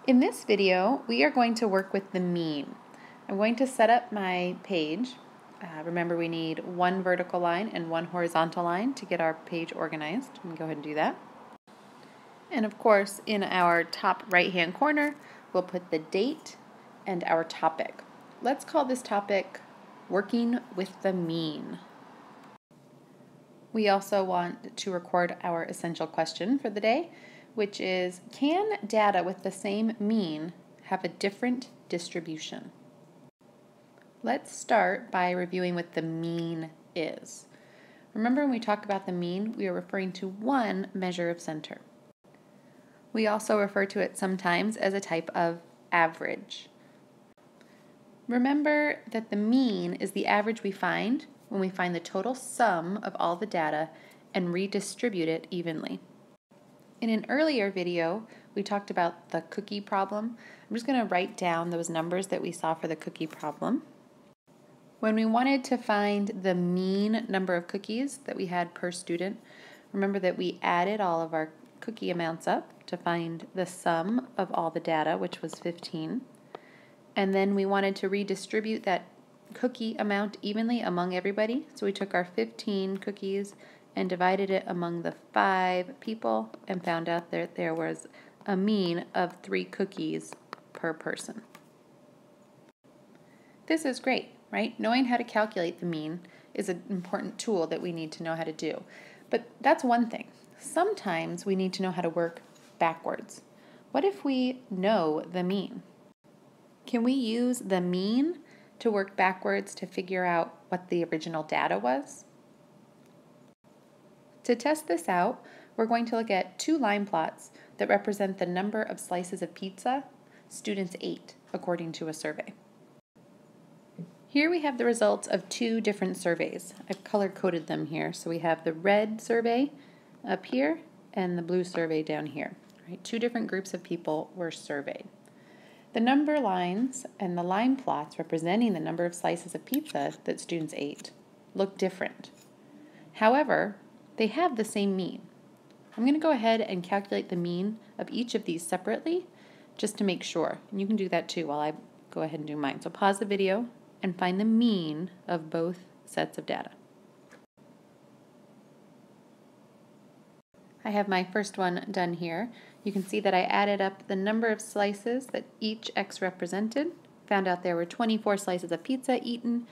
In this video, we are going to work with the mean. I'm going to set up my page. Remember, we need one vertical line and one horizontal line to get our page organized. Let me go ahead and do that. And of course, in our top right-hand corner, we'll put the date and our topic. Let's call this topic Working with the Mean. We also want to record our essential question for the day, which is, can data with the same mean have a different distribution? Let's start by reviewing what the mean is. Remember, when we talk about the mean, we are referring to one measure of center. We also refer to it sometimes as a type of average. Remember that the mean is the average we find when we find the total sum of all the data and redistribute it evenly. In an earlier video, we talked about the cookie problem. I'm just going to write down those numbers that we saw for the cookie problem. When we wanted to find the mean number of cookies that we had per student, remember that we added all of our cookie amounts up to find the sum of all the data, which was 15. And then we wanted to redistribute that cookie amount evenly among everybody. So we took our 15 cookies and divided it among the 5 people and found out that there was a mean of 3 cookies per person. This is great, right? Knowing how to calculate the mean is an important tool that we need to know how to do. But that's one thing. Sometimes we need to know how to work backwards. What if we know the mean? Can we use the mean to work backwards to figure out what the original data was? To test this out, we're going to look at 2 line plots that represent the number of slices of pizza students ate according to a survey. Here we have the results of 2 different surveys. I've color-coded them here. So we have the red survey up here and the blue survey down here. Right? 2 different groups of people were surveyed. The number lines and the line plots representing the number of slices of pizza that students ate look different. However, they have the same mean. I'm going to go ahead and calculate the mean of each of these separately just to make sure. And you can do that too while I go ahead and do mine. So pause the video and find the mean of both sets of data. I have my first one done here. You can see that I added up the number of slices that each X represented, found out there were 24 slices of pizza eaten.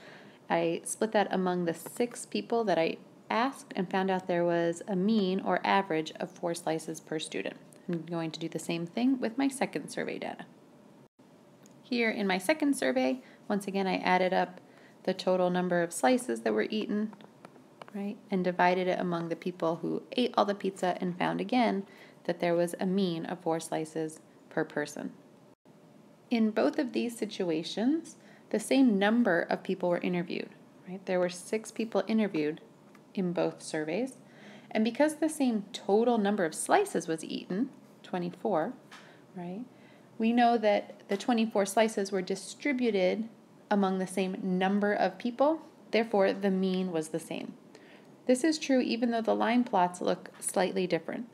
I split that among the 6 people that I asked and found out there was a mean or average of 4 slices per student. I'm going to do the same thing with my second survey data. Here in my second survey, once again I added up the total number of slices that were eaten, right, and divided it among the people who ate all the pizza and found again that there was a mean of 4 slices per person. In both of these situations, the same number of people were interviewed, right? There were 6 people interviewed in both surveys, and because the same total number of slices was eaten, 24, right, we know that the 24 slices were distributed among the same number of people, therefore the mean was the same. This is true even though the line plots look slightly different.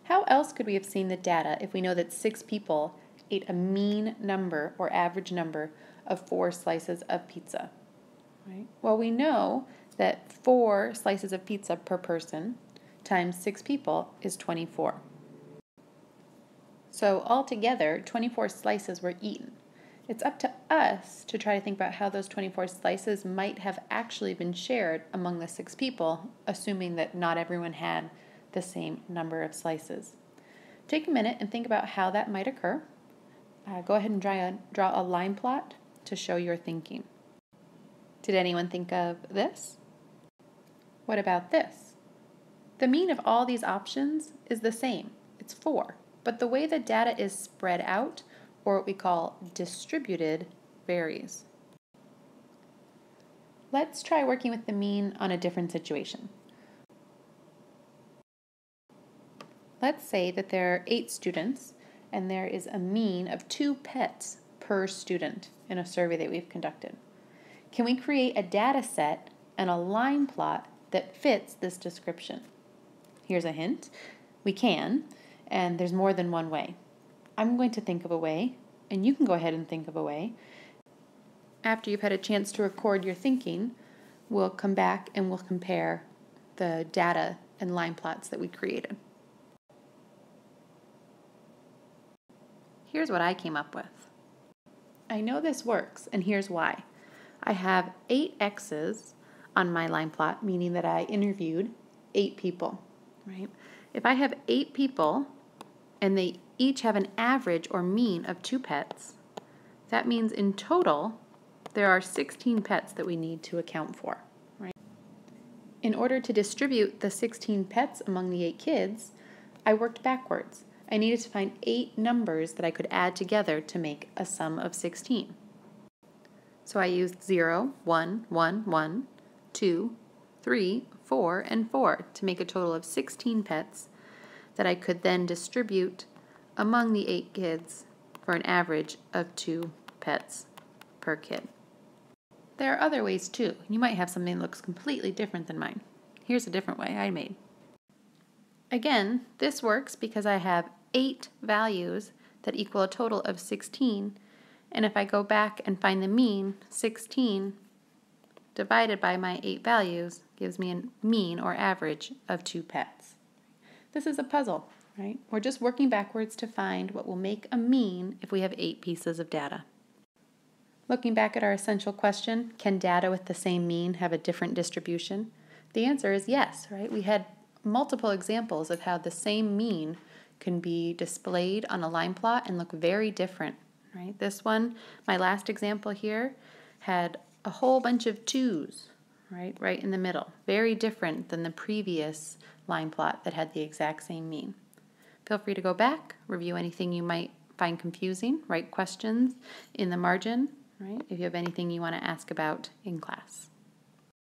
How else could we have seen the data if we know that 6 people ate a mean number or average number of 4 slices of pizza? Right? Well, we know that 4 slices of pizza per person times 6 people is 24. So altogether, 24 slices were eaten. It's up to us to try to think about how those 24 slices might have actually been shared among the 6 people, assuming that not everyone had the same number of slices. Take a minute and think about how that might occur. Go ahead and draw a line plot to show your thinking. Did anyone think of this? What about this? The mean of all these options is the same. It's 4. But the way the data is spread out, or what we call distributed, varies. Let's try working with the mean on a different situation. Let's say that there are 8 students and there is a mean of 2 pets per student in a survey that we've conducted. Can we create a data set and a line plot that fits this description? Here's a hint. We can. and there's more than one way. I'm going to think of a way, and you can go ahead and think of a way. After you've had a chance to record your thinking, we'll come back and we'll compare the data and line plots that we created. Here's what I came up with. I know this works, and here's why. I have 8 X's on my line plot, meaning that I interviewed 8 people, right? If I have 8 people and they each have an average or mean of 2 pets, that means in total there are 16 pets that we need to account for, right? In order to distribute the 16 pets among the 8 kids, I worked backwards. I needed to find 8 numbers that I could add together to make a sum of 16. So I used 0, 1, 1, 1, 2, 3, 4, and 4 to make a total of 16 pets that I could then distribute among the 8 kids for an average of 2 pets per kid. There are other ways too. You might have something that looks completely different than mine. Here's a different way I made. Again, this works because I have 8 values that equal a total of 16, and if I go back and find the mean, 16 divided by my 8 values gives me a mean or average of 2 pets. This is a puzzle, right? We're just working backwards to find what will make a mean if we have 8 pieces of data. Looking back at our essential question, can data with the same mean have a different distribution? The answer is yes, right? We had multiple examples of how the same mean can be displayed on a line plot and look very different, right? This one, my last example here, had a whole bunch of 2s, right in the middle. Very different than the previous line plot that had the exact same mean. Feel free to go back, review anything you might find confusing, write questions in the margin, right? If you have anything you want to ask about in class.